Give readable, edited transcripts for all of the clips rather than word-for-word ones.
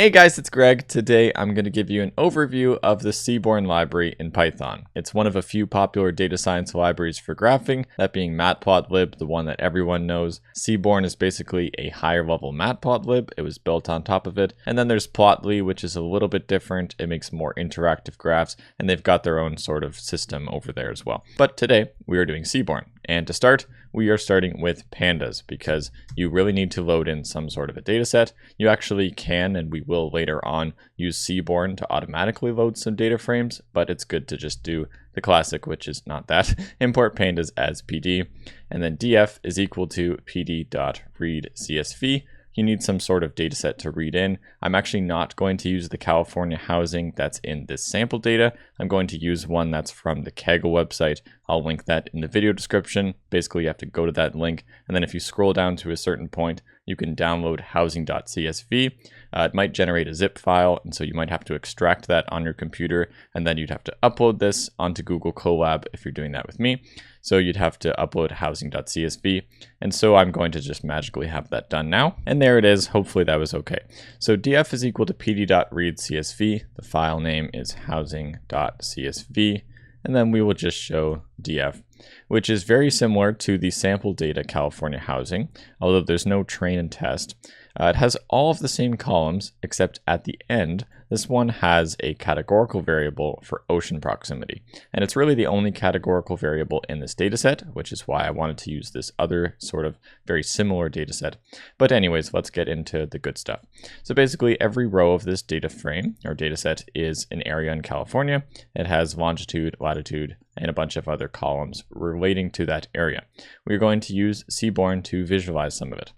Hey guys, it's Greg. Today I'm going to give you an overview of the Seaborn library in Python. It's one of a few popular data science libraries for graphing, that being matplotlib, the one that everyone knows. Seaborn is basically a higher level matplotlib. It was built on top of it. And then there's Plotly, which is a little bit different. It makes more interactive graphs, and they've got their own sort of system over there as well. But today we are doing Seaborn. And to start, we are starting with pandas because you really need to load in some sort of a data set. You actually can, and we will later on, use Seaborn to automatically load some data frames, but it's good to just do the classic, which is not that. Import pandas as PD, and then df is equal to pd.readcsv. You need some sort of data set to read in. I'm actually not going to use the California housing that's in this sample data. I'm going to use one that's from the Kaggle website. I'll link that in the video description. Basically, you have to go to that link, and then if you scroll down to a certain point, you can download housing.csv. It might generate a zip file, and so you might have to extract that on your computer, and then you'd have to upload this onto Google Colab if you're doing that with me. So you'd have to upload housing.csv, and so I'm going to just magically have that done now. And there it is. Hopefully that was okay. So df is equal to pd.readcsv. The file name is housing.csv, and then we will just show df, which is very similar to the sample data California housing, although there's no train and test. It has all of the same columns, except at the end, this one has a categorical variable for ocean proximity. And it's really the only categorical variable in this dataset, which is why I wanted to use this other sort of very similar dataset. But anyways, let's get into the good stuff. So basically every row of this data frame or dataset is an area in California. It has longitude, latitude, and a bunch of other columns relating to that area. We're going to use Seaborn to visualize some of it.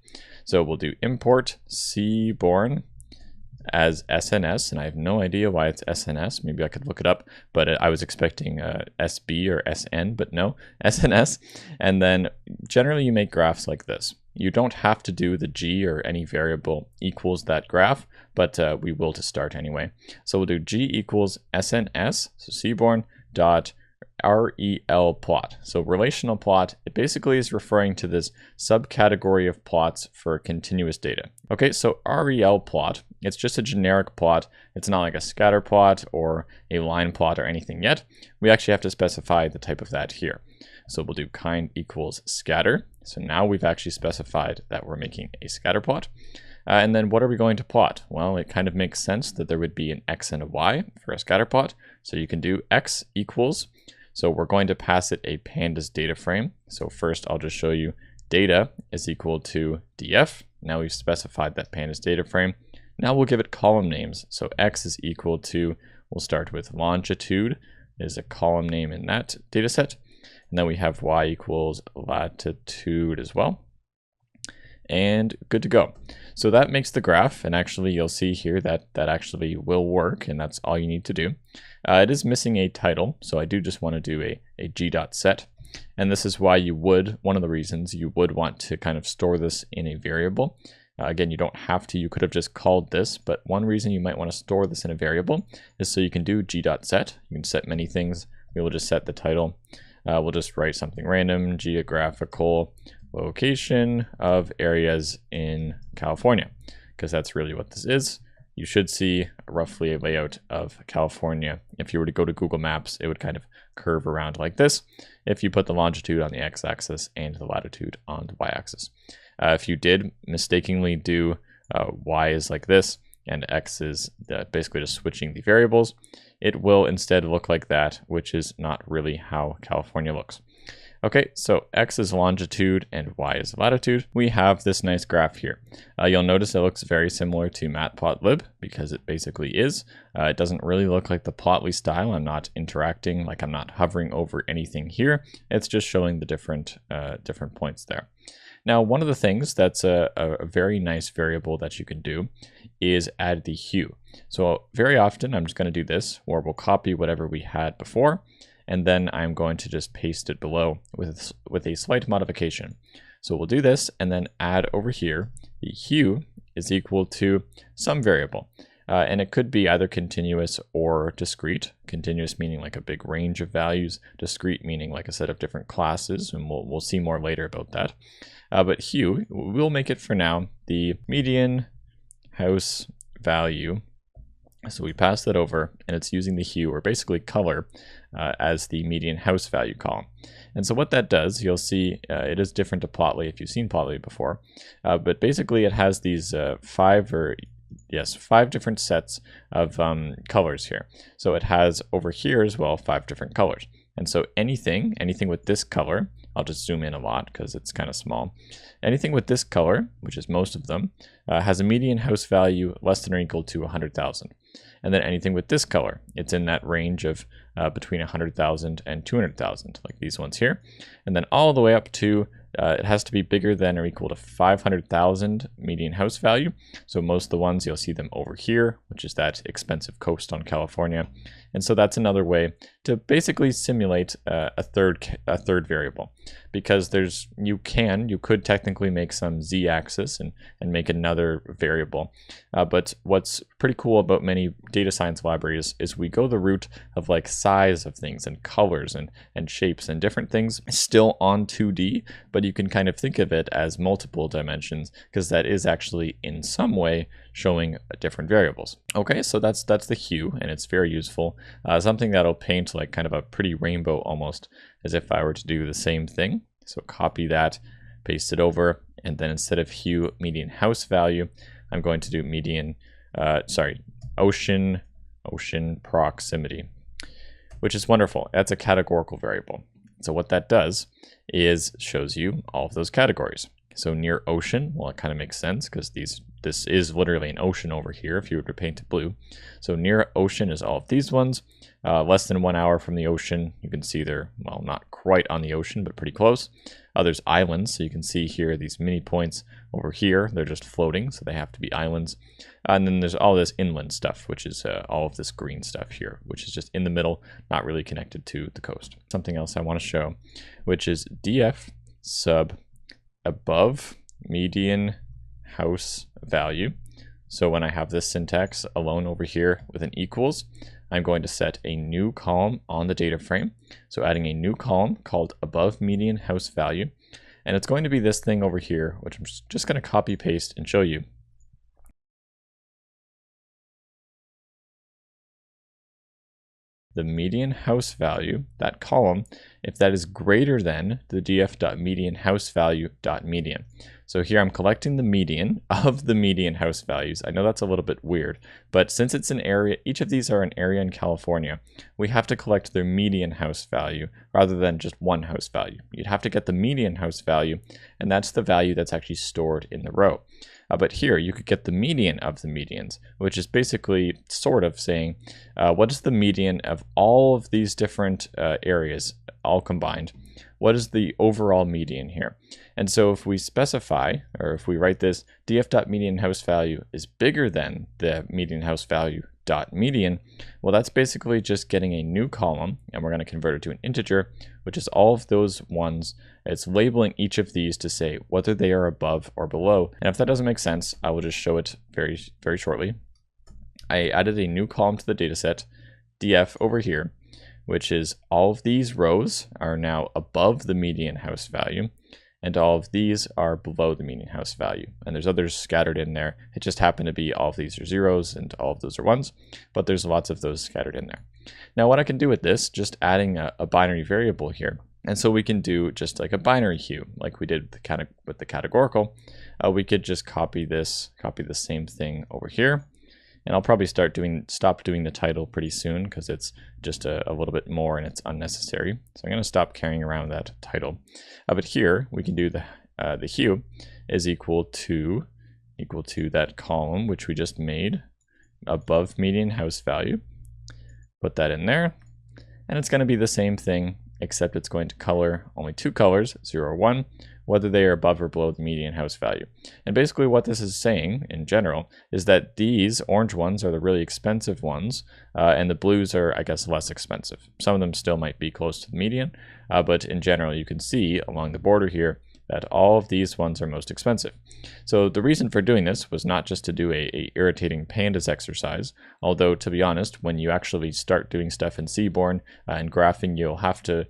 So we'll do import Seaborn as SNS, and I have no idea why it's SNS. Maybe I could look it up, but I was expecting SB or SN, but no, SNS. And then generally you make graphs like this. You don't have to do the G or any variable equals that graph, but we will to start anyway. So we'll do G equals SNS, so Seaborn dot REL plot. So relational plot, it basically is referring to this subcategory of plots for continuous data. Okay, so REL plot, it's just a generic plot. It's not like a scatter plot or a line plot or anything yet. We actually have to specify the type of that here. So we'll do kind equals scatter. So now we've actually specified that we're making a scatter plot. And then what are we going to plot? Well, it kind of makes sense that there would be an X and a Y for a scatter plot. So you can do X equals, so we're going to pass it a pandas data frame. So first I'll just show you data is equal to df. Now we've specified that pandas data frame. Now we'll give it column names. So X is equal to, we'll start with longitude is a column name in that data set. And then we have Y equals latitude as well. And good to go. So that makes the graph, and actually you'll see here that that actually will work, and that's all you need to do. It is missing a title, so I do just want to do a g.set, and this is why you would, one of the reasons you would want to kind of store this in a variable. Again, you don't have to, you could have just called this, but one reason you might want to store this in a variable is so you can do g.set. You can set many things. We will just set the title. We'll just write something random, geographical location of areas in California, because that's really what this is. You should see roughly a layout of California. If you were to go to Google Maps, it would kind of curve around like this if you put the longitude on the x-axis and the latitude on the y-axis. If you did mistakenly do y is like this and x is basically just switching the variables, it will instead look like that, which is not really how California looks. Okay, so X is longitude and Y is latitude. We have this nice graph here. You'll notice it looks very similar to matplotlib because it basically is. It doesn't really look like the Plotly style. I'm not interacting, like I'm not hovering over anything here. It's just showing the different points there. Now, one of the things that's a very nice variable that you can do is add the hue. So very often I'm just going to do this, or we'll copy whatever we had before, and then I'm going to just paste it below with a slight modification. So we'll do this and then add over here, the hue is equal to some variable. And it could be either continuous or discrete. Continuous meaning like a big range of values, discrete meaning like a set of different classes, and we'll see more later about that. But hue, we'll make it for now the median house value. So we pass that over, and it's using the hue, or basically color, as the median house value column. And so what that does, you'll see it is different to Plotly if you've seen Plotly before, but basically it has these 5 different sets of colors here. So it has over here as well 5 different colors. And so anything with this color, I'll just zoom in a lot because it's kind of small. Anything with this color, which is most of them, has a median house value less than or equal to 100,000. And then anything with this color, it's in that range of between 100,000 and 200,000, like these ones here. And then all the way up to, it has to be bigger than or equal to 500,000 median house value. So most of the ones, you'll see them over here, which is that expensive coast on California. And so that's another way to basically simulate a third variable, because you could technically make some z-axis and make another variable. But what's pretty cool about many data science libraries is we go the route of like size of things and colors and shapes and different things still on 2D, but you can kind of think of it as multiple dimensions, because that is actually in some way showing different variables. Okay, so that's the hue, and it's very useful. Something that'll paint like kind of a pretty rainbow almost, as if I were to do the same thing. So copy that, paste it over, and then instead of hue median house value, I'm going to do ocean proximity, which is wonderful. That's a categorical variable. So what that does is shows you all of those categories. So near ocean, well, it kind of makes sense because this is literally an ocean over here if you were to paint it blue. So near ocean is all of these ones. Less than 1 hour from the ocean, you can see they're, well, not quite on the ocean, but pretty close. There's islands, so you can see here these mini points over here. They're just floating, so they have to be islands. And then there's all this inland stuff, which is all of this green stuff here, which is just in the middle, not really connected to the coast. Something else I want to show, which is df sub above median house value. So when I have this syntax alone over here with an equals, I'm going to set a new column on the data frame. So adding a new column called above median house value. And it's going to be this thing over here, which I'm just going to copy paste and show you. The median house value, that column, if that is greater than the df.medianHouseValue.median. So here I'm collecting the median of the median house values. I know that's a little bit weird, but since it's an area, each of these are an area in California, we have to collect their median house value rather than just one house value. You'd have to get the median house value, and that's the value that's actually stored in the row. But here you could get the median of the medians, which is basically sort of saying, what is the median of all of these different areas, all combined? What is the overall median here? And so if we specify, or if we write this, df.medianHouseValue is bigger than the medianHouseValue.median, well, that's basically just getting a new column, and we're going to convert it to an integer, which is all of those ones. It's labeling each of these to say whether they are above or below. And if that doesn't make sense, I will just show it very, very shortly. I added a new column to the dataset, df over here, which is all of these rows are now above the median house value, and all of these are below the median house value. And there's others scattered in there. It just happened to be all of these are zeros and all of those are ones, but there's lots of those scattered in there. Now what I can do with this, just adding a binary variable here. And so we can do just like a binary hue, like we did with the categorical. We could just copy the same thing over here. And I'll probably stop doing the title pretty soon because it's just a little bit more and it's unnecessary. So I'm going to stop carrying around that title. But here we can do the hue is equal to that column which we just made above median house value. Put that in there, and it's going to be the same thing, except it's going to color only two colors, 0 or 1, whether they are above or below the median house value. And basically what this is saying in general is that these orange ones are the really expensive ones, and the blues are, I guess, less expensive. Some of them still might be close to the median, but in general you can see along the border here that all of these ones are most expensive. So the reason for doing this was not just to do a irritating pandas exercise, although to be honest, when you actually start doing stuff in Seaborn and graphing, you'll have to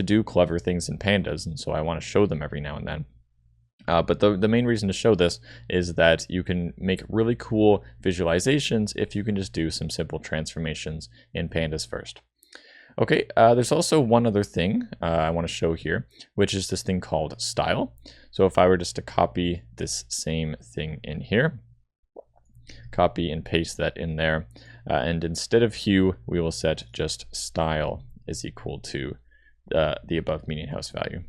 do clever things in pandas, and so I want to show them every now and then. But the main reason to show this is that you can make really cool visualizations if you can just do some simple transformations in pandas first. Okay, there's also one other thing I want to show here, which is this thing called style. So if I were just to copy this same thing in here, copy and paste that in there, and instead of hue, we will set just style is equal to the above median house value.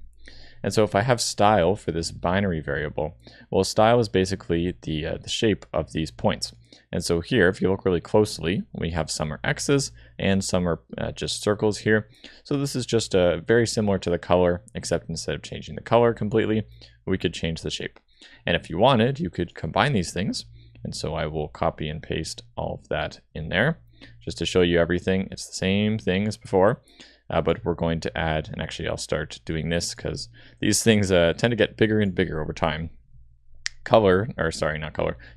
And so if I have style for this binary variable, well, style is basically the shape of these points. And so here, if you look really closely, we have some are X's and some are just circles here. So this is just very similar to the color, except instead of changing the color completely, we could change the shape. And if you wanted, you could combine these things. And so I will copy and paste all of that in there just to show you everything. It's the same thing as before. But we're going to add, and actually I'll start doing this because these things tend to get bigger and bigger over time.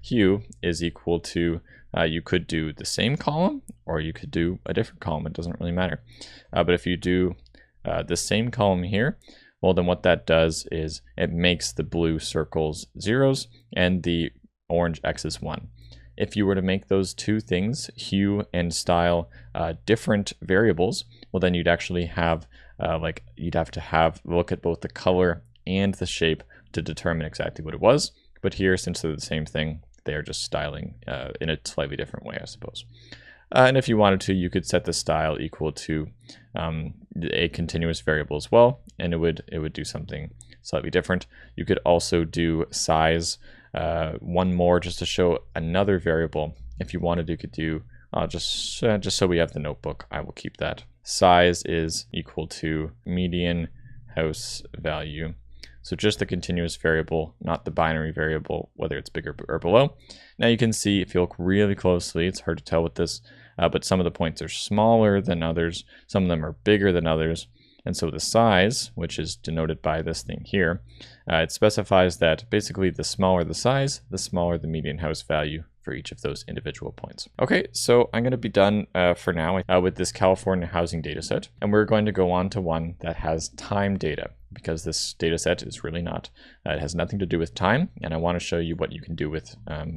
Hue is equal to, you could do the same column or you could do a different column, it doesn't really matter. But if you do the same column here, well then what that does is it makes the blue circles zeros and the orange X's 1. If you were to make those two things, hue and style, different variables, well then you'd actually have, you'd have to look at both the color and the shape to determine exactly what it was. But here, since they're the same thing, they are just styling in a slightly different way, I suppose. And if you wanted to, you could set the style equal to a continuous variable as well, and it would do something slightly different. You could also do size, one more just to show another variable. If you wanted, you could do just so we have the notebook, I will keep that. Size is equal to median house value. So just the continuous variable, not the binary variable, whether it's bigger or below. Now you can see if you look really closely, it's hard to tell with this, but some of the points are smaller than others. Some of them are bigger than others. And so the size, which is denoted by this thing here, it specifies that basically the smaller the size, the smaller the median house value for each of those individual points. Okay, so I'm going to be done for now with this California housing dataset, and we're going to go on to one that has time data, because this dataset is really not, it has nothing to do with time, and I want to show you what you can do with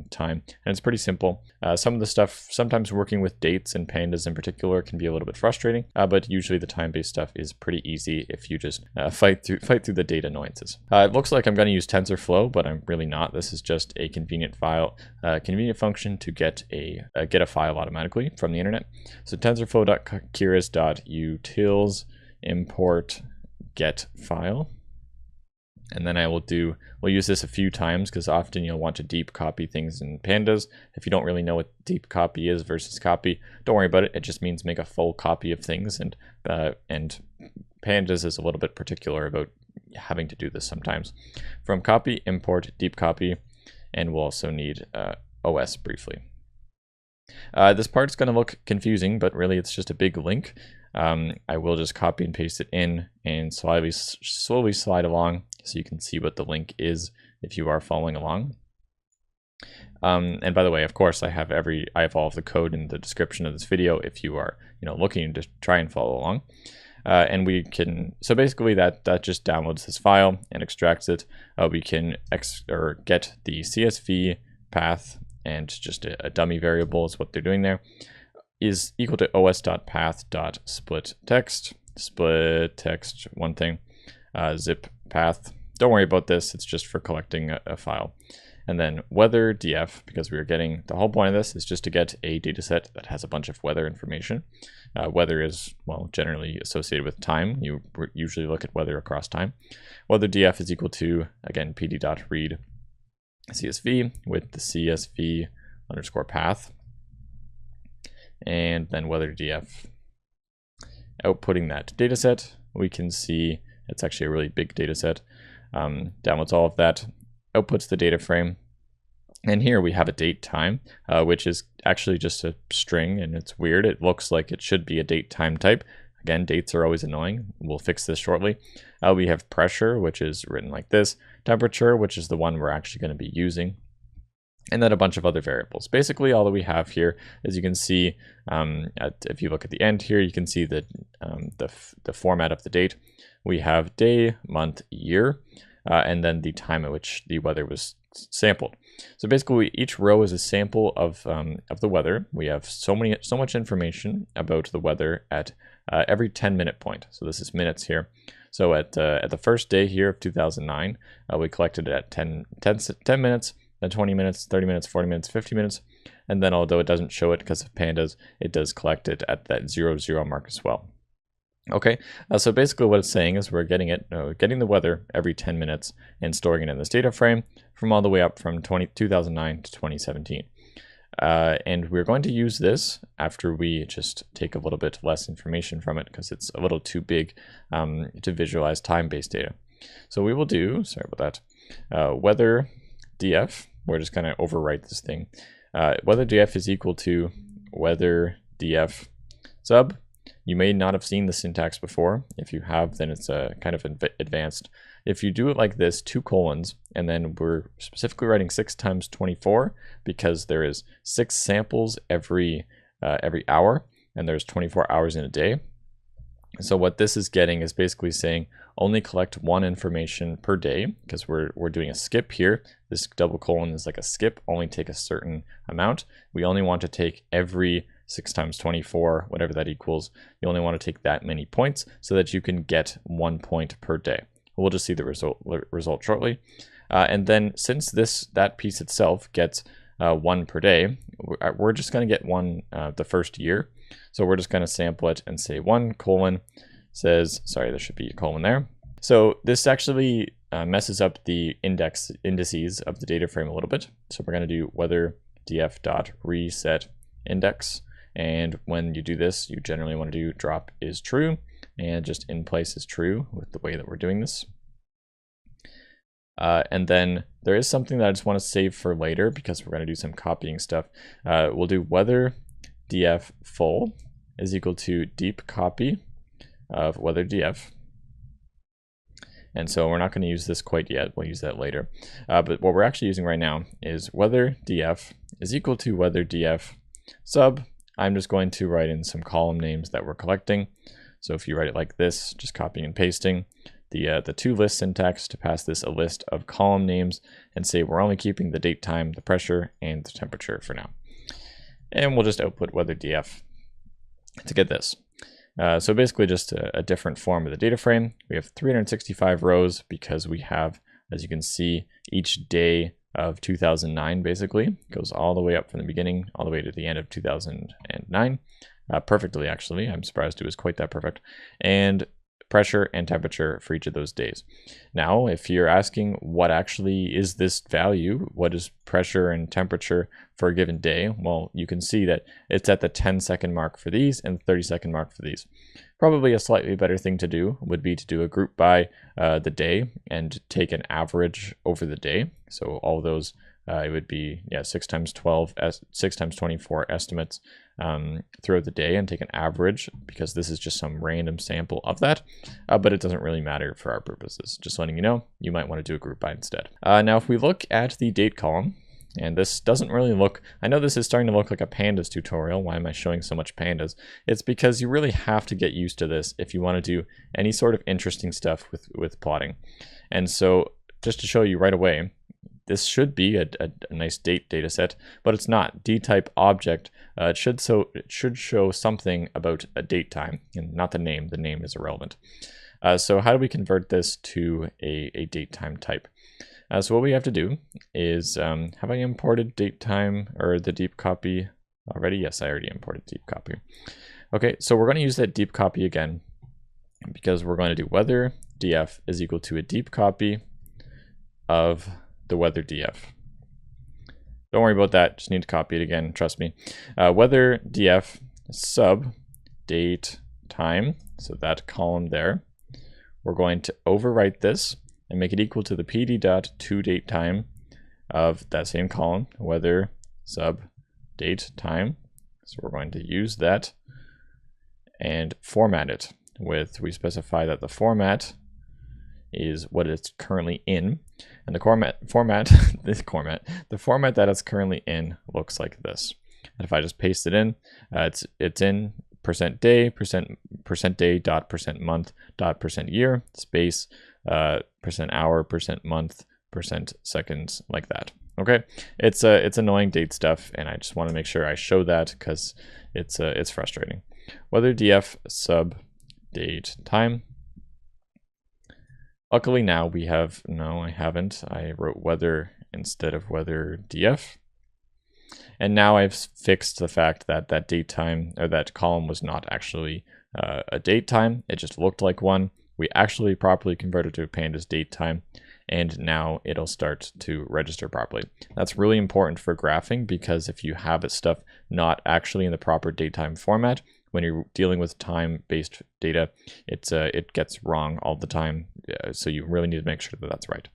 time. And it's pretty simple. Some of the stuff, sometimes working with dates and pandas in particular can be a little bit frustrating, but usually the time-based stuff is pretty easy if you just fight through the data annoyances. It looks like I'm going to use TensorFlow, but I'm really not. This is just a convenient function to get a file automatically from the internet. So tensorflow.keras.utils import get file, and then we'll use this a few times because often you'll want to deep copy things in pandas. If you don't really know what deep copy is versus copy, don't worry about it. It just means make a full copy of things, and pandas is a little bit particular about having to do this sometimes. From copy, import deep copy, and we'll also need OS briefly. This part's going to look confusing, but really it's just a big link. I will just copy and paste it in and slowly slide along so you can see what the link is if you are following along. And by the way, of course, I have all of the code in the description of this video if you are looking to try and follow along. And we can, so basically that just downloads this file and extracts it. We can get the CSV path, and just a dummy variable is what they're doing there, is equal to os.path.splitText, one thing, zip path. Don't worry about this, it's just for collecting a file. And then weather df, because we were getting, the whole point of this is just to get a dataset that has a bunch of weather information. Weather is, well, generally associated with time. You usually look at weather across time. Weather df is equal to, again, pd.read CSV with the CSV underscore path. And then weather df. Outputting that dataset, we can see it's actually a really big dataset. Downloads all of that, outputs the data frame, and here we have a date time, which is actually just a string, and it's weird. It looks like it should be a date time type. Again, dates are always annoying. We'll fix this shortly. We have pressure, which is written like this, temperature, which is the one we're actually going to be using, and then a bunch of other variables. Basically, all that we have here, as you can see, if you look at the end here, you can see the format of the date. We have day, month, year. and then the time at which the weather was sampled. So basically, each row is a sample of the weather. We have so much information about the weather at every 10-minute point. So this is minutes here. So at the first day here of 2009, we collected it at 10 minutes, then 20 minutes, 30 minutes, 40 minutes, 50 minutes. And then although it doesn't show it because of pandas, it does collect it at that 00 mark as well. Okay, so basically what it's saying is we're getting the weather every 10 minutes and storing it in this data frame from all the way up from 2009 to 2017. And we're going to use this after we just take a little bit less information from it because it's a little too big to visualize time-based data. So we will do, sorry about that, weather df, we're just going to overwrite this thing. Weather df is equal to weather df sub. You may not have seen the syntax before. If you have, then it's kind of advanced. If you do it like this, 2 colons, and then we're specifically writing 6 times 24 because there is 6 samples every hour, and there's 24 hours in a day. So what this is getting is basically saying only collect 1 information per day because we're doing a skip here. This double colon is like a skip, only take a certain amount. We only want to take every 6 times 24, whatever that equals. You only want to take that many points so that you can get 1 point per day. We'll just see the result shortly. And then since that piece itself gets 1 per day, we're just going to get 1 the first year. So we're just going to sample it and say 1 colon says, sorry, there should be a colon there. So this actually messes up the indices of the data frame a little bit. So we're going to do weather df dot reset index. And when you do this, you generally want to do drop is true and just in place is true with the way that we're doing this. And then there is something that I just want to save for later because we're going to do some copying stuff. We'll do weather df full is equal to deep copy of weather df. And so we're not going to use this quite yet. We'll use that later. But what we're actually using right now is weather df is equal to weather df sub. I'm just going to write in some column names that we're collecting. So if you write it like this, just copying and pasting the to list syntax to pass this a list of column names and say we're only keeping the date, time, the pressure, and the temperature for now. And we'll just output weather df to get this. So basically just a different form of the data frame. We have 365 rows because we have, as you can see, each day of 2009 basically goes all the way up from the beginning all the way to the end of 2009 perfectly. Actually, I'm surprised it was quite that perfect. And pressure and temperature for each of those days. Now if you're asking what actually is this value, what is pressure and temperature for a given day, well, you can see that it's at the 10-second mark for these and the 30-second mark for these. Probably a slightly better thing to do would be to do a group by the day and take an average over the day. So all those, it would be 6 times 12, 6 times 24 estimates throughout the day and take an average because this is just some random sample of that, but it doesn't really matter for our purposes. Just letting you know, you might want to do a group by instead. Now if we look at the date column, and this doesn't really look, I know this is starting to look like a pandas tutorial. Why am I showing so much pandas? It's because you really have to get used to this if you want to do any sort of interesting stuff with plotting. And so just to show you right away, this should be a nice data set, but it's not. D-type object, it should show something about a date time and not the name. The name is irrelevant. So how do we convert this to a date time type? So what we have to do is, have I imported date time or the deep copy already? Yes, I already imported deep copy. Okay, so we're going to use that deep copy again because we're going to do weather df is equal to a deep copy of the weather df. Don't worry about that, just need to copy it again, trust me. Weather df sub date time, so that column there. We're going to overwrite this and make it equal to the pd.toDateTime of that same column, weather sub date time. So we're going to use that and format it with, we specify that the format is what it's currently in, and the format that it's currently in looks like this. And if I just paste it in, it's in %day, %day dot %month dot %year space %hour, %month, %seconds, like that. Okay, it's annoying date stuff, and I just want to make sure I show that because it's frustrating. Weather df sub date time. Luckily now we have, no, I haven't. I wrote weather instead of weather df. And now I've fixed the fact that that date time, or that column, was not actually a date time. It just looked like one. We actually properly converted to a pandas date time, and now it'll start to register properly. That's really important for graphing, because if you have stuff not actually in the proper datetime format, when you're dealing with time-based data, it gets wrong all the time. So you really need to make sure that that's right.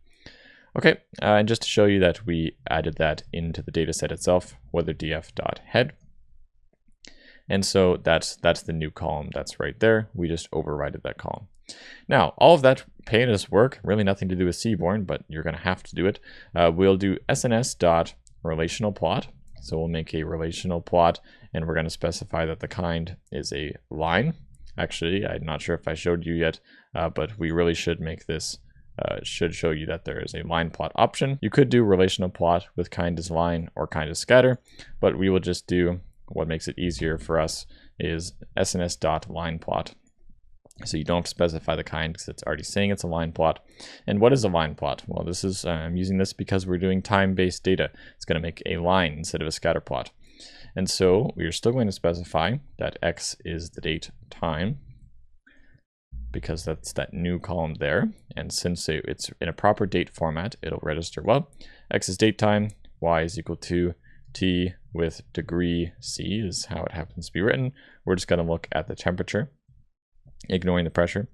Okay, and just to show you that we added that into the data set itself, weatherdf.head. And so that's the new column that's right there. We just overrided that column. Now, all of that pandas work, really nothing to do with Seaborn, but you're going to have to do it. We'll do sns.relational plot. So we'll make a relational plot, and we're going to specify that the kind is a line. Actually, I'm not sure if I showed you yet, but we really should make this, should show you that there is a line plot option. You could do relational plot with kind as line or kind as scatter, but we will just do what makes it easier for us is sns.lineplot. So you don't have to specify the kind because it's already saying it's a line plot. And what is a line plot? Well, this is, I'm using this because we're doing time-based data. It's going to make a line instead of a scatter plot. And so we are still going to specify that x is the date time, because that's that new column there. And since it's in a proper date format, it'll register well. X is date time, y is equal to t with degree C is how it happens to be written. We're just going to look at the temperature, ignoring the pressure,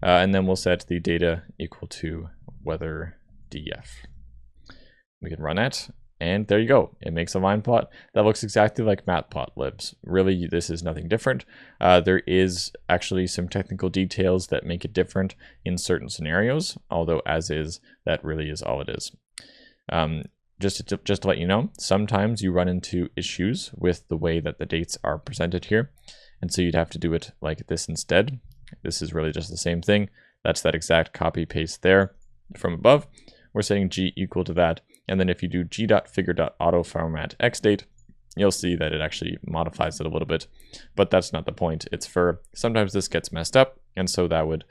and then we'll set the data equal to weather df. We can run it, and there you go. It makes a line plot that looks exactly like matplotlibs. Really, this is nothing different. There is actually some technical details that make it different in certain scenarios, although as is, that really is all it is. Just to let you know, sometimes you run into issues with the way that the dates are presented here, and so you'd have to do it like this instead. This is really just the same thing. That's that exact copy paste there from above. We're setting g equal to that, and then if you do g.figure.autoformat xdate, you'll see that it actually modifies it a little bit, but that's not the point. It's for sometimes this gets messed up, and so that would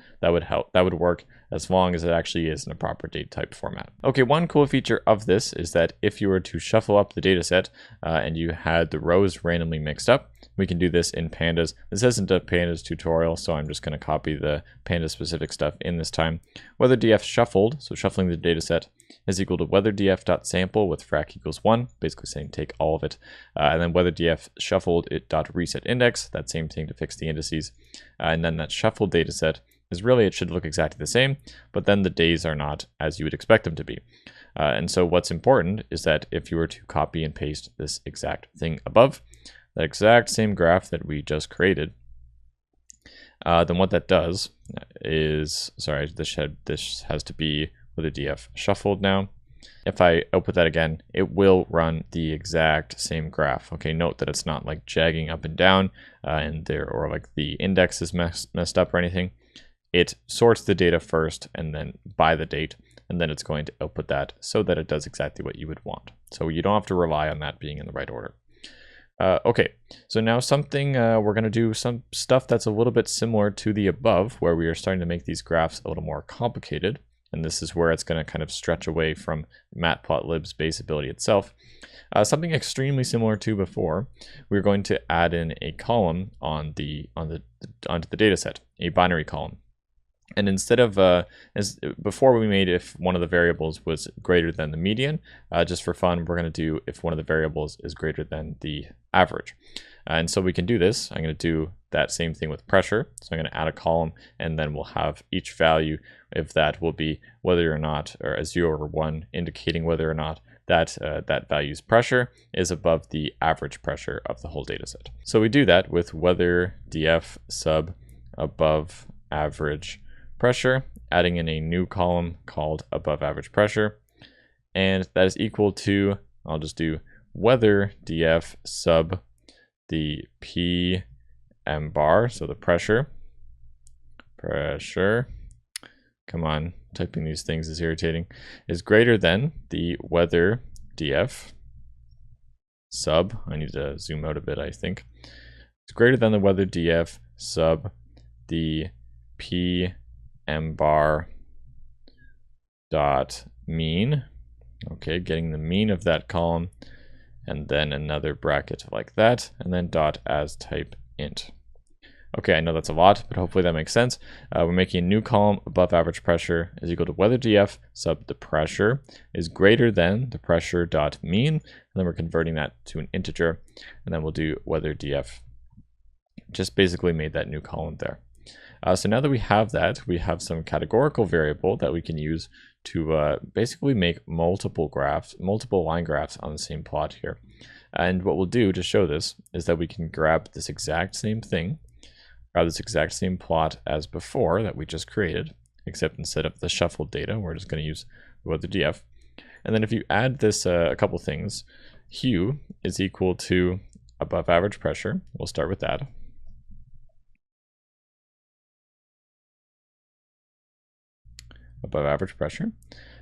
help. That would work as long as it actually is in a proper date type format. Okay, one cool feature of this is that if you were to shuffle up the data set and you had the rows randomly mixed up, we can do this in pandas. This isn't a pandas tutorial, so I'm just going to copy the pandas specific stuff in this time. Weather df shuffled, so shuffling the data set, is equal to weather df.sample with frac equals 1, basically saying take all of it, and then weather df shuffled it dot reset index, that same thing to fix the indices, and then that shuffled data set is really, it should look exactly the same, but then the days are not as you would expect them to be. And so what's important is that if you were to copy and paste this exact thing above, that exact same graph that we just created, then what that does is, sorry, this has to be with a df shuffled now. If I output that again, it will run the exact same graph. Okay, note that it's not like jagging up and down or like the index is messed up or anything. It sorts the data first and then by the date, and then it's going to output that so that it does exactly what you would want. So you don't have to rely on that being in the right order. Okay, so now something, we're going to do some stuff that's a little bit similar to the above, where we are starting to make these graphs a little more complicated. And this is where it's going to kind of stretch away from matplotlib's base ability itself. Something extremely similar to before, we're going to add in a column onto the data set, a binary column. And instead of, as before we made if one of the variables was greater than the median, just for fun, we're going to do if one of the variables is greater than the average. And so we can do this. I'm going to do that same thing with pressure. So I'm going to add a column, and then we'll have each value, if that will be whether or not, or a 0 or 1, indicating whether or not that that value's pressure is above the average pressure of the whole data set. So we do that with weather df sub above average pressure, adding in a new column called above average pressure, and that is equal to, I'll just do weather df sub the PM bar, so the pressure, come on, typing these things is irritating, is greater than the weather df sub, I need to zoom out a bit, I think. It's greater than the weather df sub the PM bar dot mean. Okay, getting the mean of that column, and then another bracket like that, and then dot as type int. Okay, I know that's a lot, but hopefully that makes sense. We're making a new column above average pressure is equal to weather df sub the pressure is greater than the pressure dot mean, and then we're converting that to an integer, and then we'll do weather df. Just basically made that new column there. So now that we have that, we have some categorical variable that we can use to basically make multiple line graphs on the same plot here. And what we'll do to show this is that we can grab this exact same thing, grab this exact same plot as before that we just created, except instead of the shuffled data, we're just going to use the weather df. And then if you add this a couple things, hue is equal to above average pressure. We'll start with that. Above average pressure,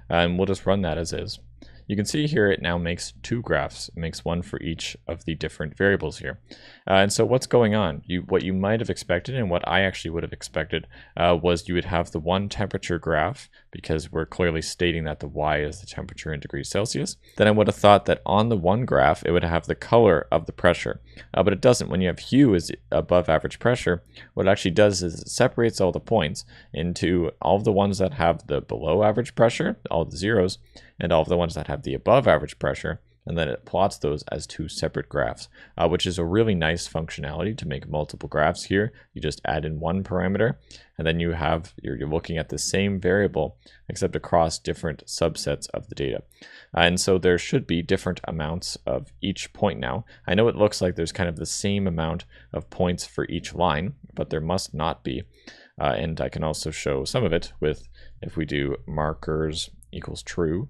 and we'll just run that as is. You can see here it now makes two graphs. It makes one for each of the different variables here. And so what's going on? What you might have expected, and what I actually would have expected, was you would have the one temperature graph, because we're clearly stating that the y is the temperature in degrees Celsius. Then I would have thought that on the one graph, it would have the color of the pressure. But it doesn't. When you have hue is above average pressure, what it actually does is it separates all the points into all of the ones that have the below average pressure, all the zeros, and all of the ones that have the above average pressure, and then it plots those as two separate graphs, which is a really nice functionality to make multiple graphs here. You just add in one parameter, and then you're looking at the same variable, except across different subsets of the data. And so there should be different amounts of each point now. I know it looks like there's kind of the same amount of points for each line, but there must not be. And I can also show some of it with, if we do markers equals true,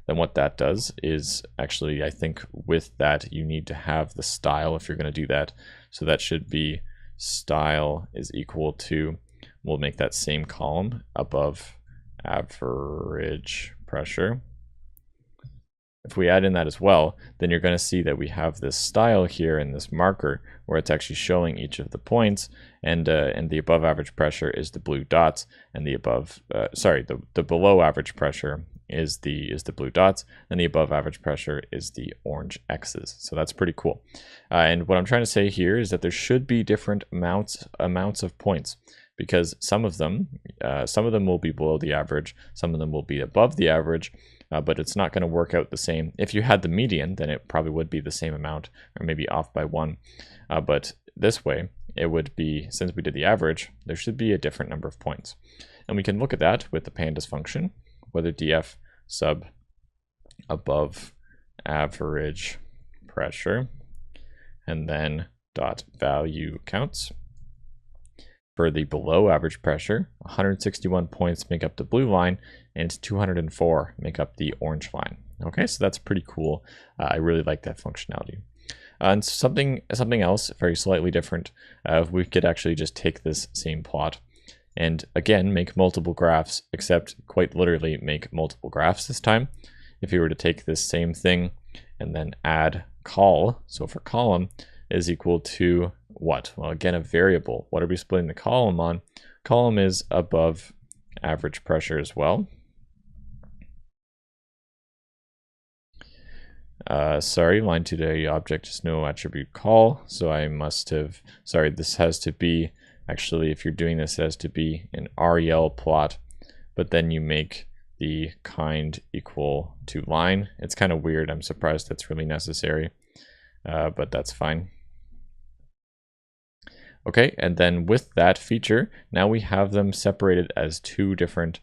then what that does is actually, I think with that, you need to have the style if you're going to do that. So that should be style is equal to, we'll make that same column above average pressure. If we add in that as well, then you're going to see that we have this style here in this marker where it's actually showing each of the points, and the above average pressure is the blue dots, and the below average pressure is the blue dots, and the above average pressure is the orange X's. So that's pretty cool. And what I'm trying to say here is that there should be different amounts of points, because some of them will be below the average, some of them will be above the average, but it's not going to work out the same. If you had the median, then it probably would be the same amount, or maybe off by one. But this way, it would be, since we did the average, there should be a different number of points. And we can look at that with the pandas function, whether df sub above average pressure, and then dot value counts. For the below average pressure, 161 points make up the blue line, and 204 make up the orange line. Okay, so that's pretty cool. I really like that functionality. And something else very slightly different, we could actually just take this same plot and again make multiple graphs, except quite literally make multiple graphs this time. If you were to take this same thing and then add col, so for column is equal to what? Well, again, a variable. What are we splitting the column on? Column is above average pressure as well. Sorry, line 2 to object is no attribute call, so I must have, sorry, this has to be, actually, if you're doing this, it has to be an REL plot, but then you make the kind equal to line. It's kind of weird. I'm surprised that's really necessary, but that's fine. Okay, and then with that feature, now we have them separated as two different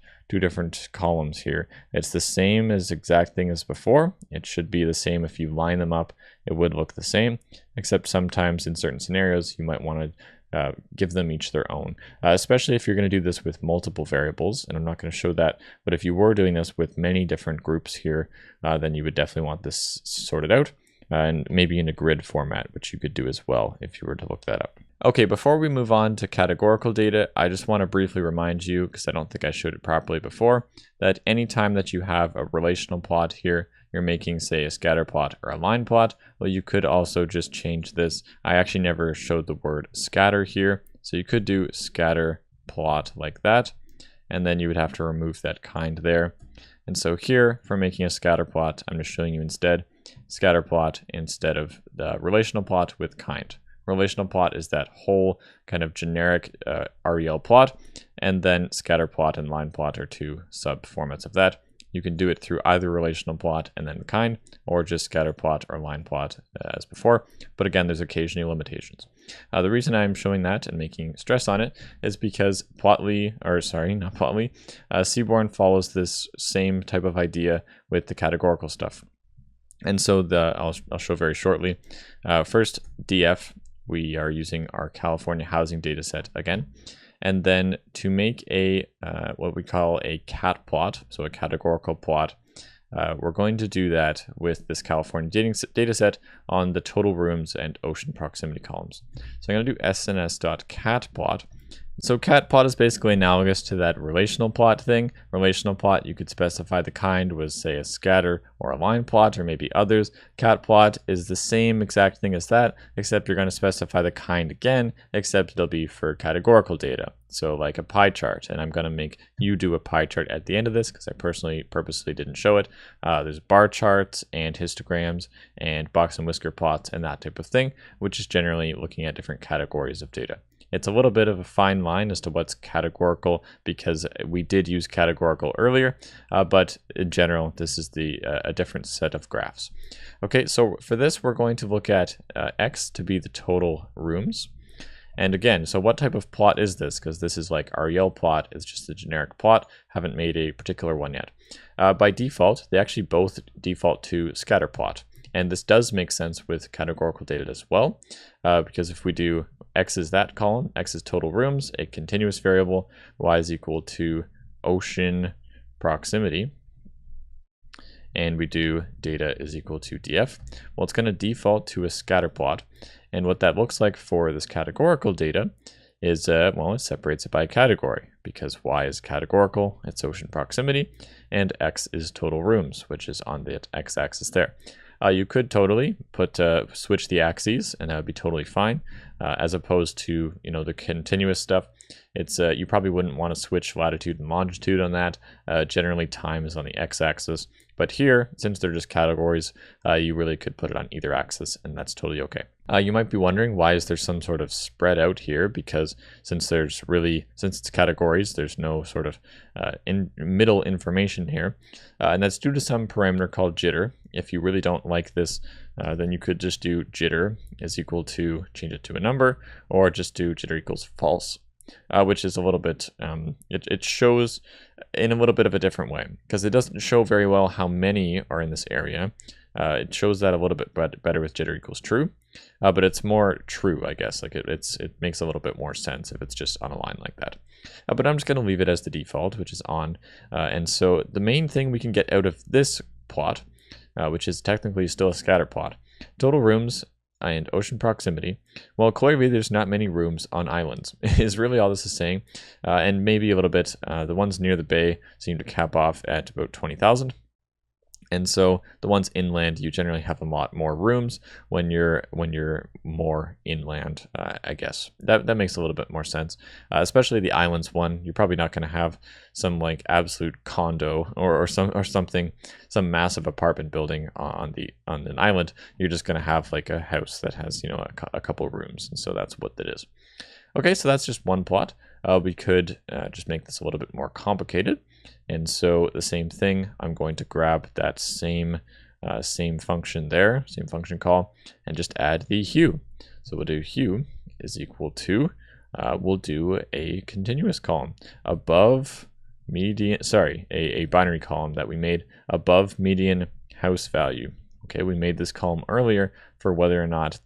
columns here. It's the same as exact thing as before. It should be the same if you line them up. It would look the same, except sometimes in certain scenarios you might want to give them each their own, especially if you're going to do this with multiple variables, and I'm not going to show that, but if you were doing this with many different groups here, then you would definitely want this sorted out. and maybe in a grid format, which you could do as well if you were to look that up. Okay, before we move on to categorical data, I just want to briefly remind you, because I don't think I showed it properly before, that anytime that you have a relational plot here, you're making, say, a scatter plot or a line plot, well, you could also just change this. I actually never showed the word scatter here, so you could do scatter plot like that, and then you would have to remove that kind there. And so here, for making a scatter plot, I'm just showing you instead scatter plot instead of the relational plot with kind. Relational plot is that whole kind of generic REL plot, and then scatter plot and line plot are two sub formats of that. You can do it through either relational plot and then kind, or just scatter plot or line plot as before. But again, there's occasionally limitations. The reason I'm showing that and making stress on it is because Seaborn follows this same type of idea with the categorical stuff. And so I'll show very shortly. First, DF, we are using our California housing data set again. And then to make a what we call a cat plot, so a categorical plot, we're going to do that with this California data set on the total rooms and ocean proximity columns. So I'm going to do sns.cat plot. So cat plot is basically analogous to that relational plot thing. Relational plot, you could specify the kind was, say, a scatter or a line plot, or maybe others. Cat plot is the same exact thing as that, except you're going to specify the kind again, except it'll be for categorical data. So like a pie chart, and I'm going to make you do a pie chart at the end of this because I purposely didn't show it. There's bar charts and histograms and box and whisker plots and that type of thing, which is generally looking at different categories of data. It's a little bit of a fine line as to what's categorical because we did use categorical earlier, but in general, this is a different set of graphs. Okay, so for this, we're going to look at X to be the total rooms. And again, so what type of plot is this? Because this is like REL plot, it's just a generic plot, haven't made a particular one yet. By default, they actually both default to scatter plot. And this does make sense with categorical data as well, because if we do X is that column, X is total rooms, a continuous variable, Y is equal to ocean proximity, and we do data is equal to DF, well, it's going to default to a scatter plot. And what that looks like for this categorical data is, well, it separates it by category because Y is categorical, it's ocean proximity, and X is total rooms, which is on the X axis there. You could totally switch the axes, and that would be totally fine. As opposed to the continuous stuff, it's you probably wouldn't want to switch latitude and longitude on that. Generally, time is on the x-axis, but here, since they're just categories, you really could put it on either axis, and that's totally okay. You might be wondering, why is there some sort of spread out here? Because since it's categories, there's no sort of middle information here, and that's due to some parameter called jitter. If you really don't like this, then you could just do jitter is equal to, change it to a number, or just do jitter equals false, which is a little bit, it shows in a little bit of a different way, because it doesn't show very well how many are in this area. It shows that a little bit better with jitter equals true, but it's more true, I guess. Like it makes a little bit more sense if it's just on a line like that. But I'm just going to leave it as the default, which is on. And so the main thing we can get out of this plot, which is technically still a scatter plot, total rooms and ocean proximity. Well, clearly there's not many rooms on islands is really all this is saying, and maybe a little bit. The ones near the bay seem to cap off at about 20,000. And so the ones inland, you generally have a lot more rooms when you're more inland, I guess. That makes a little bit more sense, especially the islands one. You're probably not going to have some like absolute condo or something, some massive apartment building on an island. You're just going to have like a house that has a couple rooms, and so that's what that is. Okay, so that's just one plot. We could just make this a little bit more complicated. And so the same thing, I'm going to grab that same function there, same function call, and just add the hue. So we'll do hue is equal to, we'll do a continuous column above median, a binary column that we made above median house value. Okay, we made this column earlier for whether or not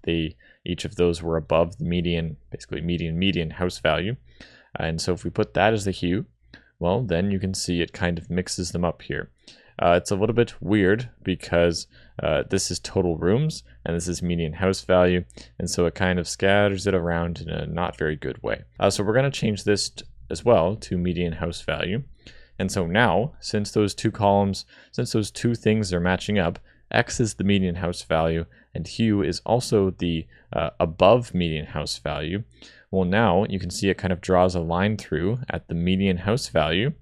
each of those were above the median, basically median house value. And so if we put that as the hue, well, then you can see it kind of mixes them up here. It's a little bit weird because this is total rooms and this is median house value, and so it kind of scatters it around in a not very good way. So we're going to change this as well to median house value. And so now, since those two columns, since those two things are matching up, X is the median house value and hue is also the above median house value. Well, now you can see it kind of draws a line through at the median house value,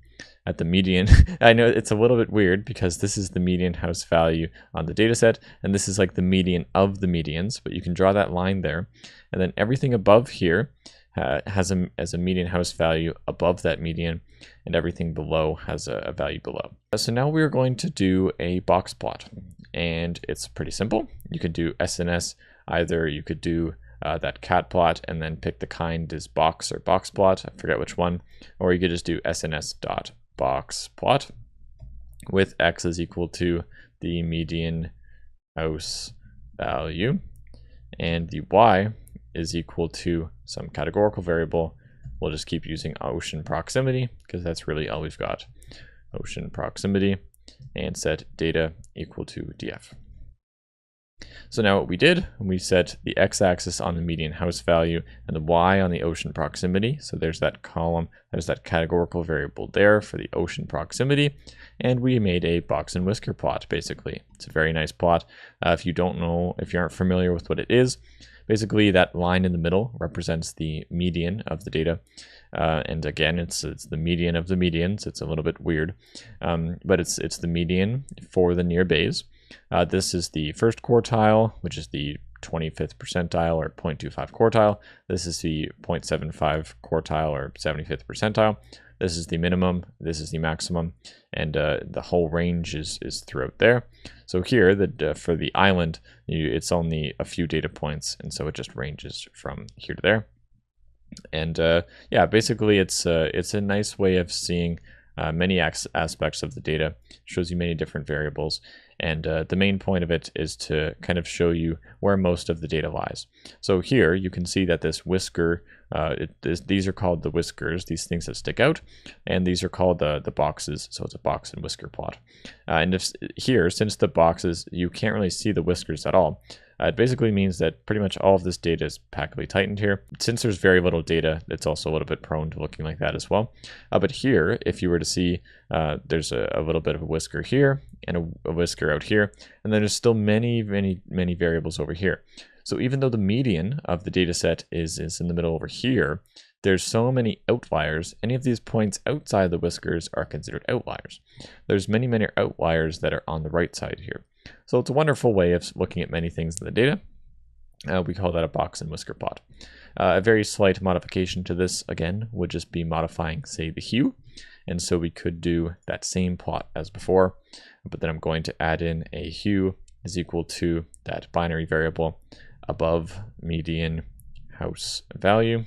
at the median. I know it's a little bit weird because this is the median house value on the data set, and this is like the median of the medians, but you can draw that line there. And then everything above here has a median house value above that median, and everything below has a value below. So now we're going to do a box plot, and it's pretty simple. You could do SNS, either you could do that cat plot and then pick the kind as box or box plot, I forget which one, or you could just do SNS dot box plot with X is equal to the median house value, and the Y is equal to some categorical variable. We'll just keep using ocean proximity because that's really all we've got. Ocean proximity, and set data equal to df. So now what we did, we set the x-axis on the median house value and the y on the ocean proximity. So there's that column, there's that categorical variable there for the ocean proximity. And we made a box and whisker plot, basically. It's a very nice plot. If you don't know, if you aren't familiar with what it is, basically that line in the middle represents the median of the data. And again, it's the median of the medians. It's a little bit weird, but it's the median for the near bays. This is the first quartile, which is the 25th percentile or 0.25 quartile. This is the 0.75 quartile or 75th percentile. This is the minimum, this is the maximum, and the whole range is throughout there. So here, for the island, it's only a few data points, and so it just ranges from here to there. And yeah, basically it's a nice way of seeing many aspects of the data. It shows you many different variables. And the main point of it is to kind of show you where most of the data lies. So here you can see that this whisker, these are called the whiskers, these things that stick out, and these are called the boxes. So it's a box and whisker plot. And here, since the boxes, you can't really see the whiskers at all, it basically means that pretty much all of this data is packably tightened here. Since there's very little data, it's also a little bit prone to looking like that as well. But here, if you were to see, there's a little bit of a whisker here and a whisker out here, and then there's still many variables over here. So even though the median of the data set is in the middle over here, there's so many outliers. Any of these points outside the whiskers are considered outliers. There's many outliers that are on the right side here. So it's a wonderful way of looking at many things in the data. We call that a box and whisker plot. A very slight modification to this, again, would just be modifying, say, the hue. And so we could do that same plot as before, but then I'm going to add in a hue is equal to that binary variable above median house value,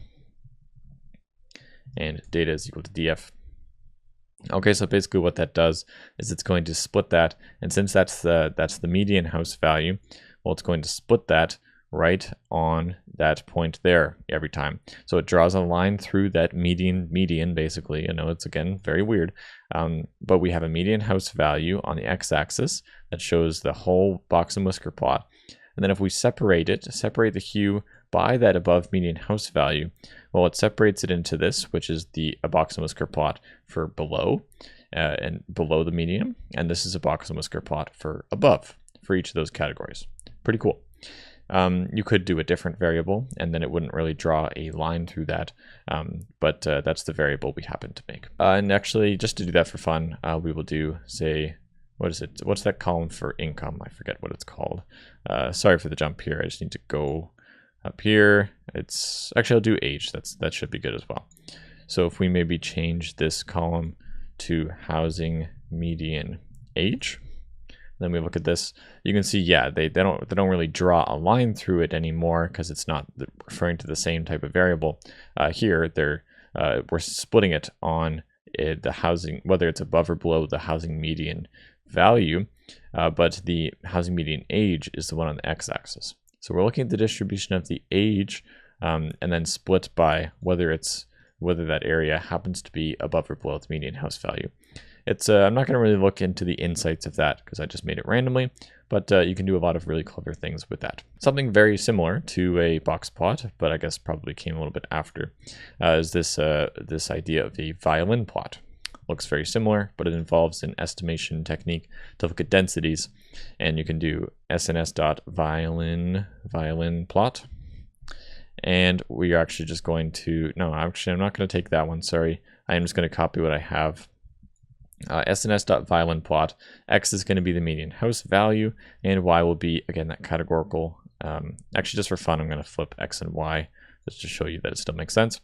and data is equal to df. Okay, so basically what that does is it's going to split that, and since that's the median house value, well, it's going to split that right on that point there every time. So it draws a line through that median basically. I know it's, again, very weird, but we have a median house value on the x-axis that shows the whole box and whisker plot. And then if we separate the hue by that above median house value, well, it separates it into this, which is a box and whisker plot for below and below the median. And this is a box and whisker plot for above for each of those categories. Pretty cool. You could do a different variable and then it wouldn't really draw a line through that. But that's the variable we happen to make. And actually, just to do that for fun, we will do, say, what is it? What's that column for income? I forget what it's called. Sorry for the jump here. I just need to go up here. It's actually, I'll do age. That should be good as well. So if we maybe change this column to housing median age, then we look at this, you can see, yeah, they don't really draw a line through it anymore because it's not referring to the same type of variable. Here, we're splitting it on the housing, whether it's above or below the housing median value, but the housing median age is the one on the x-axis. So we're looking at the distribution of the age and then split by whether that area happens to be above or below the median house value. It's I'm not going to really look into the insights of that because I just made it randomly, but you can do a lot of really clever things with that. Something very similar to a box plot, but I guess probably came a little bit after, is this idea of a violin plot. Looks very similar, but it involves an estimation technique to look at densities, and you can do sns.violin plot. And we are actually just going to, no, actually I'm not going to take that one, sorry. I am just going to copy what I have. sns.violin plot. X is going to be the median house value, and Y will be, again, that categorical. Actually, just for fun, I'm going to flip X and Y just to show you that it still makes sense.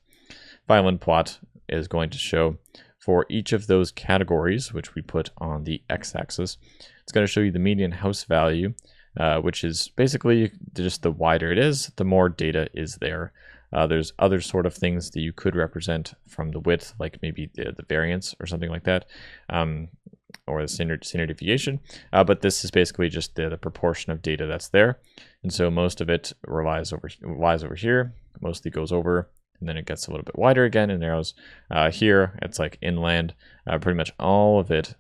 Violin plot is going to show for each of those categories, which we put on the x-axis, it's going to show you the median house value, which is basically just the wider it is, the more data is there. There's other sort of things that you could represent from the width, like maybe the variance or something like that, or the standard deviation. But this is basically just the proportion of data that's there. And so most of it lies over here, mostly goes over, and then it gets a little bit wider again and narrows. Here it's like inland. Pretty much all of it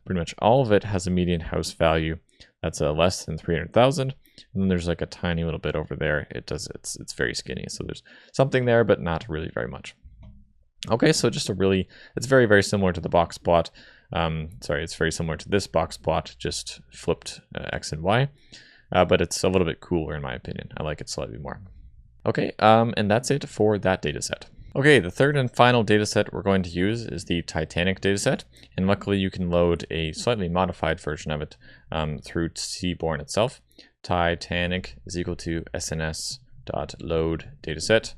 has a median house value that's less than 300,000. And then there's like a tiny little bit over there. It's very skinny. So there's something there, but not really very much. Okay, so just it's very, very similar to the box plot. It's very similar to this box plot, just flipped X and Y. But it's a little bit cooler in my opinion. I like it slightly more. Okay, and that's it for that dataset. Okay, the third and final dataset we're going to use is the Titanic dataset, and luckily you can load a slightly modified version of it through Seaborn itself. Titanic is equal to sns.load dataset.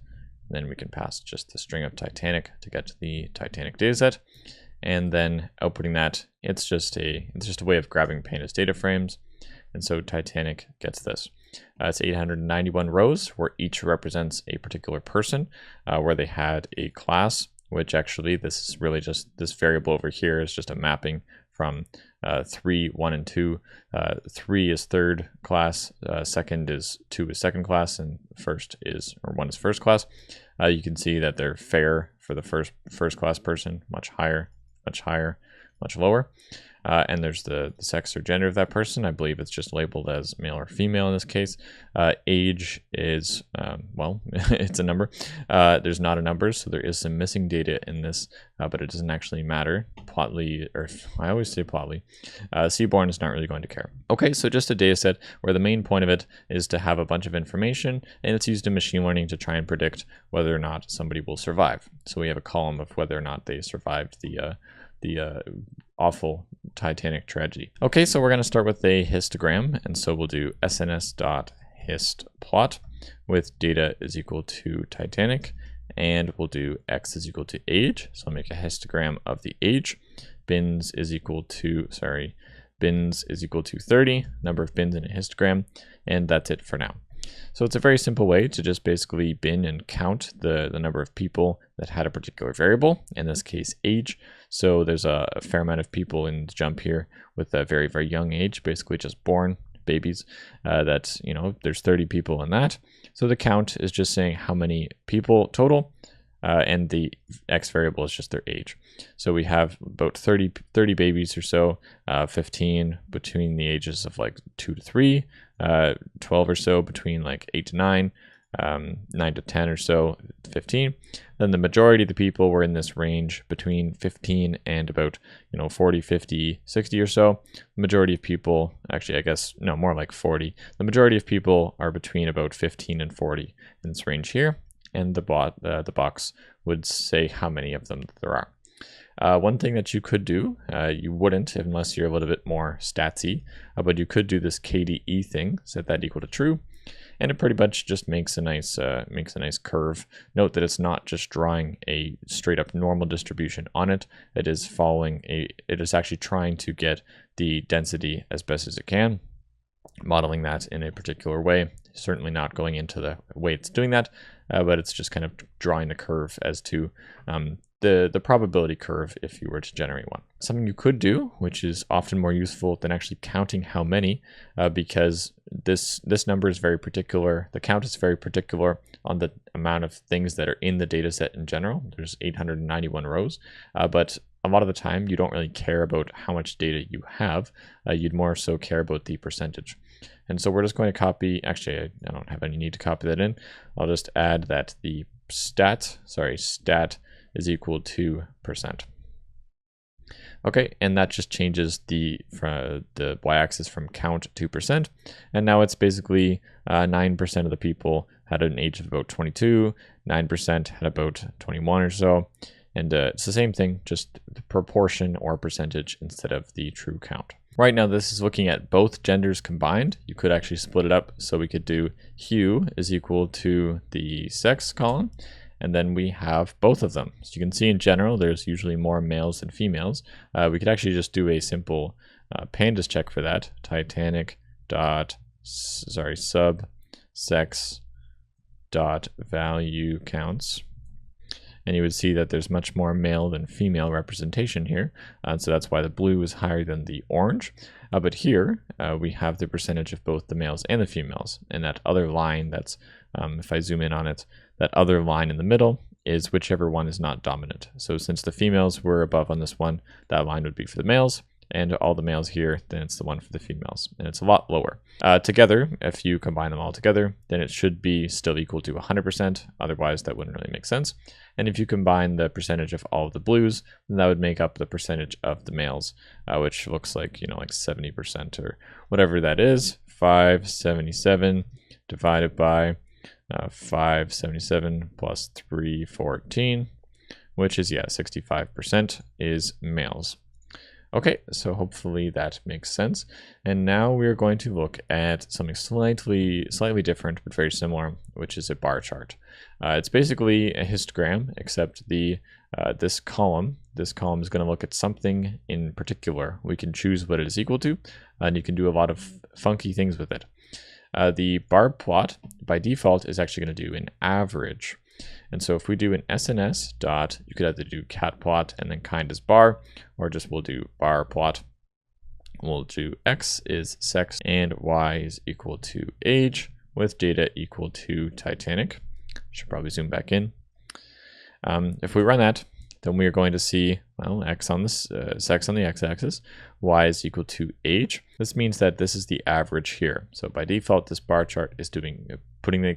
Then we can pass just the string of Titanic to get to the Titanic dataset, and then outputting that, it's just a way of grabbing pandas data frames, and so Titanic gets this. It's 891 rows where each represents a particular person, where they had a class, which actually this is really just this variable over here is just a mapping from 3, 1, and 2. 3 is third class, 2 is second class, and 1 is first class. You can see that they're fair for the first class person, much higher, much lower. And there's the sex or gender of that person. I believe it's just labeled as male or female in this case. Age is, well, it's a number. There's not a number, so there is some missing data in this, but it doesn't actually matter. Plotly, or I always say Plotly. Seaborn is not really going to care. Okay, so just a data set where the main point of it is to have a bunch of information, and it's used in machine learning to try and predict whether or not somebody will survive. So we have a column of whether or not they survived the awful Titanic tragedy. Okay, so we're going to start with a histogram, and so we'll do sns.histplot with data is equal to Titanic, and we'll do x is equal to age. So I'll make a histogram of the age. Bins is equal to 30, number of bins in a histogram, and that's it for now. So it's a very simple way to just basically bin and count the number of people that had a particular variable, in this case age. So there's a fair amount of people in the jump here with a very, very young age, basically just born babies. That's, there's 30 people in that. So the count is just saying how many people total, and the x variable is just their age. So we have about 30 babies or so, 15 between the ages of like 2 to 3, 12 or so between like 8 to 9, 9 to 10 or so, 15. Then the majority of the people were in this range between 15 and about 40, 50, 60 or so. The majority of people, actually I guess, no, more like 40. The majority of people are between about 15 and 40 in this range here. And the box would say how many of them there are. One thing that you could do, you wouldn't unless you're a little bit more statsy, but you could do this KDE thing, set that equal to true, and it pretty much just makes a nice curve. Note that it's not just drawing a straight up normal distribution on it. It is actually trying to get the density as best as it can, modeling that in a particular way. Certainly not going into the way it's doing that, but it's just kind of drawing the curve as to the probability curve if you were to generate one. Something you could do, which is often more useful than actually counting how many, because this number is very particular. The count is very particular on the amount of things that are in the data set in general. There's 891 rows, but a lot of the time you don't really care about how much data you have. You'd more so care about the percentage. And so we're just going to copy, actually I don't have any need to copy that in. I'll just add that the stat is equal to %. Okay, and that just changes the y-axis from count to %. And now it's basically 9% of the people had an age of about 22, 9% had about 21 or so. And it's the same thing, just the proportion or percentage instead of the true count. Right now, this is looking at both genders combined. You could actually split it up. So we could do hue is equal to the sex column. And then we have both of them. So you can see in general, there's usually more males than females. We could actually just do a simple pandas check for that. Titanic sub sex dot value counts. And you would see that there's much more male than female representation here. So that's why the blue is higher than the orange. But here we have the percentage of both the males and the females. And that other line that's, if I zoom in on it, that other line in the middle is whichever one is not dominant. So since the females were above on this one, that line would be for the males, and all the males here, then it's the one for the females, and it's a lot lower. Together, if you combine them all together, then it should be still equal to 100%, otherwise that wouldn't really make sense. And if you combine the percentage of all of the blues, then that would make up the percentage of the males, which looks like, like 70% or whatever that is. 577 divided by 577 plus 314, which is, 65% is males. Okay, so hopefully that makes sense. And now we're going to look at something slightly different, but very similar, which is a bar chart. It's basically a histogram, except this column is going to look at something in particular. We can choose what it is equal to, and you can do a lot of funky things with it. The bar plot by default is actually going to do an average. And so if we do an SNS dot, you could either do cat plot and then kind as bar, or just we'll do bar plot. We'll do X is sex and Y is equal to age with data equal to Titanic. Should probably zoom back in. If we run that, then we are going to see, well, X on this, sex on the X-axis, Y is equal to age. This means that this is the average here. So by default, this bar chart is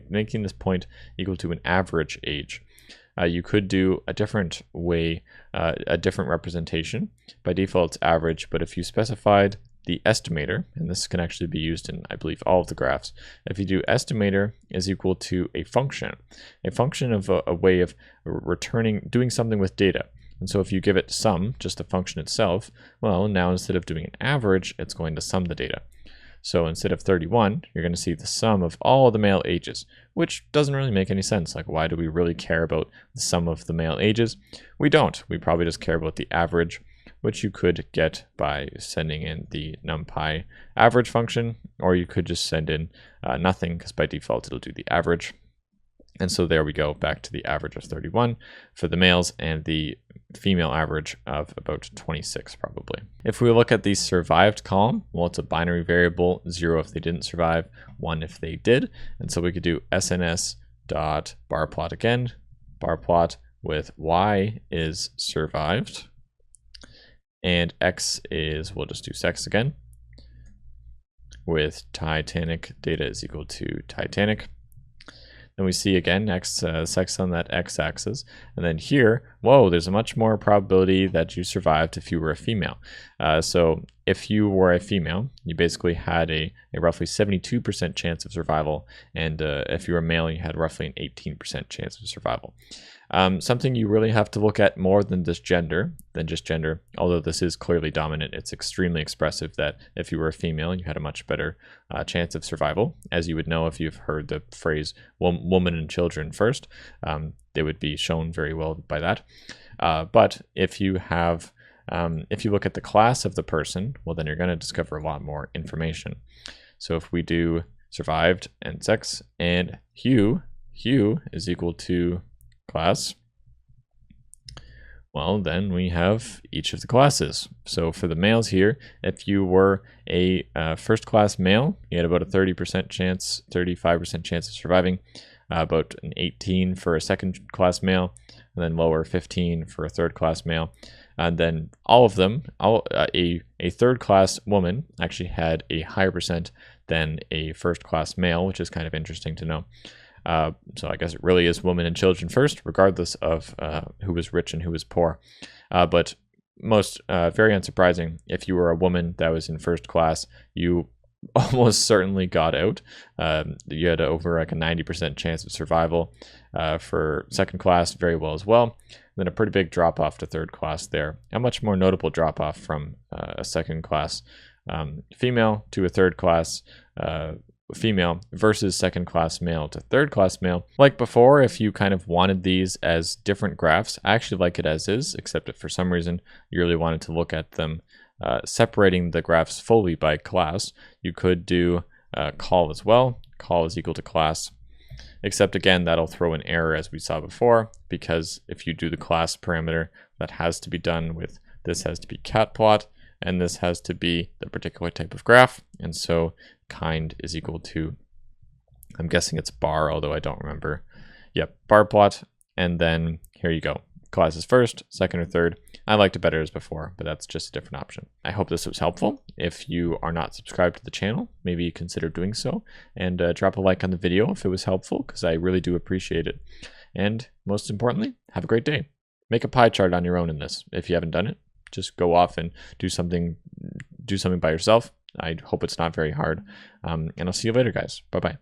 making this point equal to an average age. You could do a different way, a different representation. By default, it's average, but if you specified the estimator, and this can actually be used in, I believe, all of the graphs. If you do estimator is equal to a function of a way of doing something with data. And so if you give it sum, just the function itself, well, now instead of doing an average, it's going to sum the data. So instead of 31, you're going to see the sum of all the male ages, which doesn't really make any sense. Like, why do we really care about the sum of the male ages? We don't. We probably just care about the average, which you could get by sending in the NumPy average function, or you could just send in nothing, because by default it'll do the average. And so there we go, back to the average of 31 for the males and the female average of about 26 probably. If we look at the survived column, well, it's a binary variable, 0 if they didn't survive, 1 if they did. And so we could do SNS dot bar plot again, bar plot with Y is survived. And X is, we'll just do sex again, with Titanic data is equal to Titanic. Then we see again sex on that X-axis. And then here, whoa, there's a much more probability that you survived if you were a female. So if you were a female, you basically had a roughly 72% chance of survival. And if you were a male, you had roughly an 18% chance of survival. Something you really have to look at more than just gender, although this is clearly dominant. It's extremely expressive that if you were a female, you had a much better chance of survival. As you would know if you've heard the phrase woman and children first, they would be shown very well by that. But if you look at the class of the person, well, then you're going to discover a lot more information. So if we do survived and sex and hue is equal to class, well, then we have each of the classes. So for the males here, if you were a first class male, you had about a 30% chance, 35% chance of surviving, about an 18 for a second class male, and then lower 15 for a third class male. And then all of them, a third class woman actually had a higher percent than a first class male, which is kind of interesting to know. So I guess it really is women and children first, regardless of who was rich and who was poor. But most very unsurprising, if you were a woman that was in first class, you almost certainly got out. You had over like a 90% chance of survival. For second class, very well as well. And then a pretty big drop off to third class there. A much more notable drop off from a second class female to a third class female versus second class male to third class male. Like before, if you kind of wanted these as different graphs, I actually like it as is, except that for some reason you really wanted to look at them separating the graphs fully by class. You could do call as well. Call is equal to class, except again that'll throw an error as we saw before, because if you do the class parameter, that has to be done with this has to be cat plot, and this has to be the particular type of graph. And so kind is equal to, I'm guessing it's bar, although I don't remember. Yep, bar plot. And then here you go. Class is first, second, or third. I liked it better as before, but that's just a different option. I hope this was helpful. If you are not subscribed to the channel, maybe consider doing so, and drop a like on the video if it was helpful, because I really do appreciate it. And most importantly, have a great day. Make a pie chart on your own in this if you haven't done it. Just go off and do something by yourself. I hope it's not very hard. And I'll see you later, guys. Bye-bye.